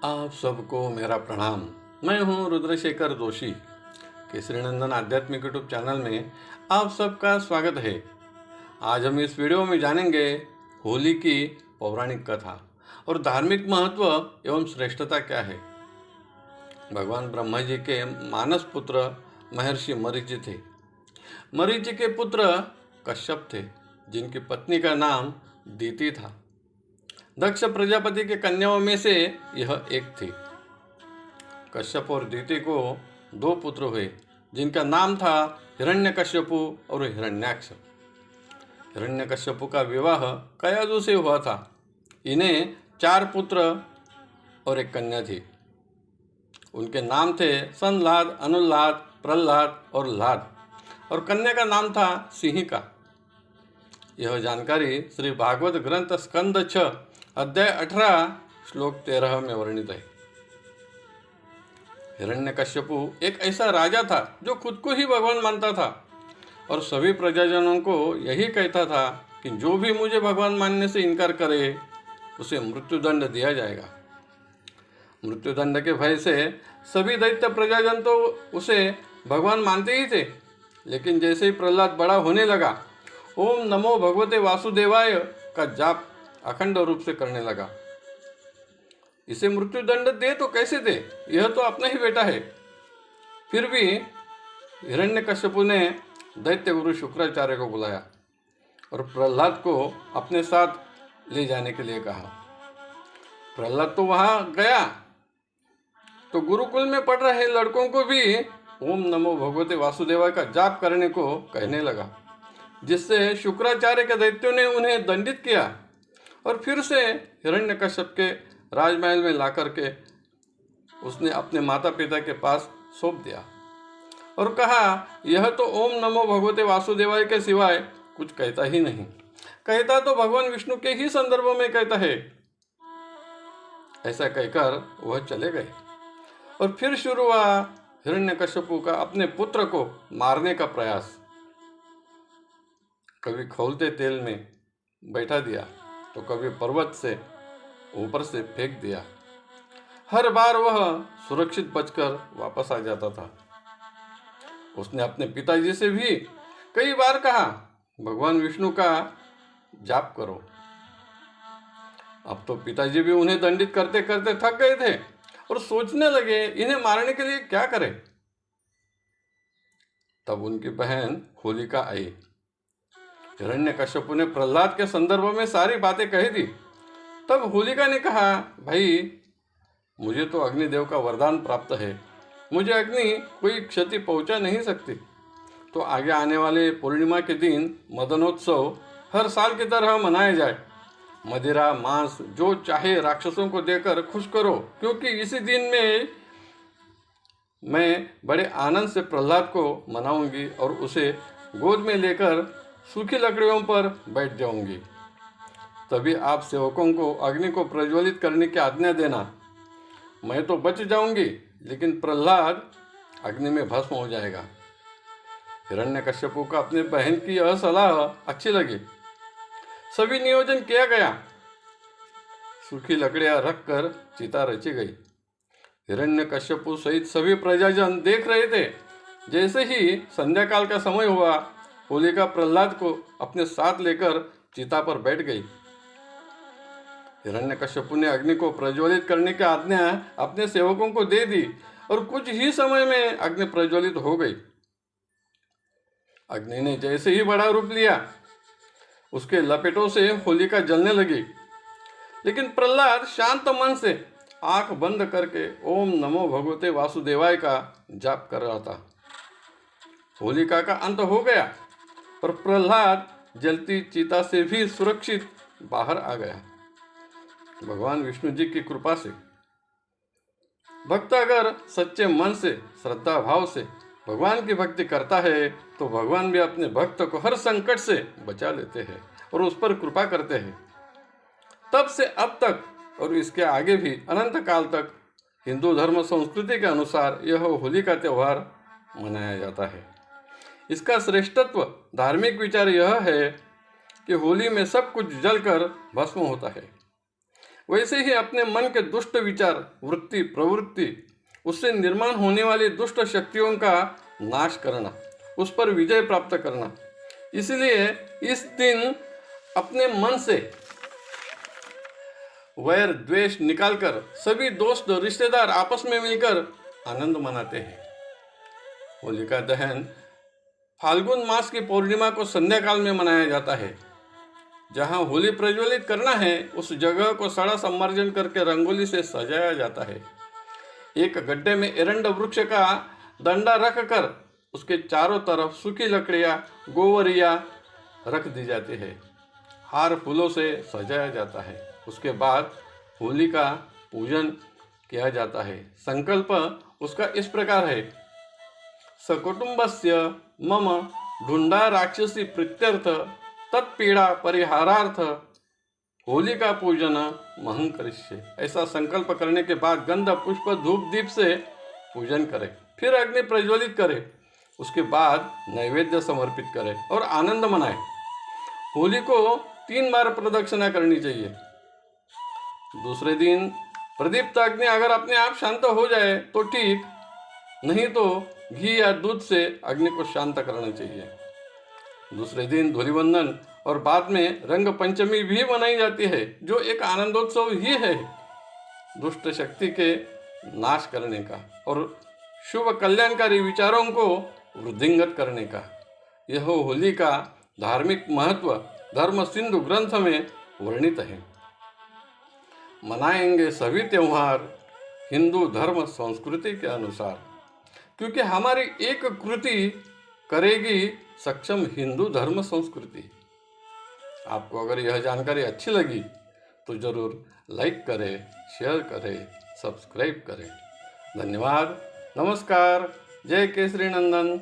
आप सबको मेरा प्रणाम। मैं हूं रुद्रशेखर जोशी। केसरीनंदन आध्यात्मिक यूट्यूब चैनल में आप सबका स्वागत है। आज हम इस वीडियो में जानेंगे होली की पौराणिक कथा और धार्मिक महत्व एवं श्रेष्ठता क्या है। भगवान ब्रह्मा जी के मानस पुत्र महर्षि मरीचि थे। मरीचि के पुत्र कश्यप थे, जिनकी पत्नी का नाम दीति था। दक्ष प्रजापति के कन्याओं में से यह एक थी। कश्यप और दीति को दो पुत्र हुए, जिनका नाम था हिरण्यकश्यपु और हिरण्याक्ष। हिरण्यकश्यपु का विवाह कयाधु से हुआ था। इन्हें 4 पुत्र और एक कन्या थी। उनके नाम थे संलाद, अनुल्लाद, प्रहलाद और लाद, और कन्या का नाम था सिंहिका। यह जानकारी श्री भागवत ग्रंथ स्कंद 6 अध्याय 18 श्लोक 13 में वर्णित है। हिरण्यकश्यपु एक ऐसा राजा था जो खुद को ही भगवान मानता था और सभी प्रजाजनों को यही कहता था कि जो भी मुझे भगवान मानने से इनकार करे उसे मृत्युदंड दिया जाएगा। मृत्युदंड के भय से सभी दैत्य प्रजाजन तो उसे भगवान मानते ही थे, लेकिन जैसे ही प्रहलाद बड़ा होने लगा, ओम नमो भगवते वासुदेवाय का जाप अखंड रूप से करने लगा। इसे मृत्युदंड दे तो कैसे दे, यह तो अपना ही बेटा है। फिर भी हिरण्यकश्यपु ने दैत्य गुरु शुक्राचार्य को बुलाया और प्रहलाद को अपने साथ ले जाने के लिए कहा। प्रहलाद तो वहां गया तो गुरुकुल में पढ़ रहे लड़कों को भी ओम नमो भगवते वासुदेवाय का जाप करने को कहने लगा, जिससे शुक्राचार्य के दैत्यों ने उन्हें दंडित किया और फिर से हिरण्यकश्यप के राजमहल में लाकर के उसने अपने माता पिता के पास सौंप दिया और कहा, यह तो ओम नमो भगवते वासुदेवाय के सिवाय कुछ कहता ही नहीं। कहता तो भगवान विष्णु के ही संदर्भ में कहता है। ऐसा कहकर वह चले गए और फिर शुरू हुआ हिरण्यकश्यपु का अपने पुत्र को मारने का प्रयास। कभी खौलते तेल में बैठा दिया तो कभी पर्वत से ऊपर से फेंक दिया। हर बार वह सुरक्षित बचकर वापस आ जाता था। उसने अपने पिताजी से भी कई बार कहा, भगवान विष्णु का जाप करो। अब तो पिताजी भी उन्हें दंडित करते करते थक गए थे और सोचने लगे इन्हें मारने के लिए क्या करें। तब उनकी बहन होलिका आई। हिरण्यकश्यपु ने प्रहलाद के संदर्भ में सारी बातें कही दी। तब होलिका ने कहा, भाई मुझे तो अग्निदेव का वरदान प्राप्त है, मुझे अग्नि कोई क्षति पहुंचा नहीं सकती। तो आगे आने वाले पूर्णिमा के दिन मदनोत्सव हर साल की तरह मनाया जाए। मदिरा मांस जो चाहे राक्षसों को देकर खुश करो, क्योंकि इसी दिन में मैं बड़े आनंद से प्रहलाद को मनाऊंगी और उसे गोद में लेकर सूखी लकड़ियों पर बैठ जाऊंगी। तभी आप सेवकों को अग्नि को प्रज्वलित करने की आज्ञा देना। मैं तो बच जाऊंगी, लेकिन प्रहलाद अग्नि में भस्म हो जाएगा। हिरण्यकश्यपु को अपने बहन की यह सलाह अच्छी लगी। सभी नियोजन किया गया। सूखी लकड़ियां रखकर चिता रची गई। हिरण्यकश्यपु सहित सभी प्रजाजन देख रहे थे। जैसे ही संध्या काल का समय हुआ, होलिका प्रहलाद को अपने साथ लेकर चिता पर बैठ गई। हिरण्यकश्यपु ने अग्नि को प्रज्वलित करने की आज्ञा अपने सेवकों को दे दी और कुछ ही समय में अग्नि प्रज्वलित हो गई। अग्नि ने जैसे ही बड़ा रूप लिया, उसके लपेटों से होलिका जलने लगी, लेकिन प्रहलाद शांत मन से आंख बंद करके ओम नमो भगवते वासुदेवाय का जाप कर रहा था। होलिका का अंत हो गया और प्रहलाद जलती चिता से भी सुरक्षित बाहर आ गया, भगवान विष्णु जी की कृपा से। भक्त अगर सच्चे मन से श्रद्धा भाव से भगवान की भक्ति करता है तो भगवान भी अपने भक्त को हर संकट से बचा लेते हैं और उस पर कृपा करते हैं। तब से अब तक और इसके आगे भी अनंत काल तक हिंदू धर्म संस्कृति के अनुसार यह होली का त्यौहार मनाया जाता है। इसका श्रेष्ठत्व धार्मिक विचार यह है कि होली में सब कुछ जलकर भस्म होता है। वैसे ही अपने मन के दुष्ट विचार, वृत्ति, प्रवृत्ति, उससे निर्माण होने वाली दुष्ट शक्तियों का नाश करना, उस पर विजय प्राप्त करना। इसलिए इस दिन अपने मन से वैर द्वेष निकालकर सभी दोस्त रिश्तेदार आपस में मिलकर आनंद मनाते हैं। होलिका दहन फाल्गुन मास की पूर्णिमा को संध्या काल में मनाया जाता है। जहां होली प्रज्वलित करना है उस जगह को सड़ा सम्मार्जन करके रंगोली से सजाया जाता है। एक गड्ढे में एरंड वृक्ष का डंडा रखकर उसके चारों तरफ सूखी लकड़ियां, गोवरिया रख दी जाती है। हार फूलों से सजाया जाता है। उसके बाद होली का पूजन किया जाता है। संकल्प उसका इस प्रकार है: सकुटुंबस्य मम ढूंढा राक्षसी प्रीत्यर्थ तत्पीड़ा परिहारार्थ होलिका पूजन महं करिष्ये। ऐसा संकल्प करने के बाद गंध, पुष्प, धूप, दीप से पूजन करें, फिर अग्नि प्रज्वलित करें, उसके बाद नैवेद्य समर्पित करें और आनंद मनाएं। होली को 3 बार प्रदक्षिणा करनी चाहिए। दूसरे दिन प्रदीप्त अग्नि अगर अपने आप शांत हो जाए तो ठीक, नहीं तो घी या दूध से अग्नि को शांत करना चाहिए। दूसरे दिन धूलिवंदन और बाद में रंग पंचमी भी मनाई जाती है, जो एक आनंदोत्सव ही है दुष्ट शक्ति के नाश करने का और शुभ कल्याणकारी विचारों को वृद्धिंगत करने का। यह होली का धार्मिक महत्व धर्म सिंधु ग्रंथ में वर्णित है। मनाएंगे सभी त्योहार हिंदू धर्म संस्कृति के अनुसार, क्योंकि हमारी एक कृति करेगी सक्षम हिंदू धर्म संस्कृति। आपको अगर यह जानकारी अच्छी लगी तो ज़रूर लाइक करें, शेयर करें, सब्सक्राइब करें। धन्यवाद। नमस्कार। जय केसरी नंदन।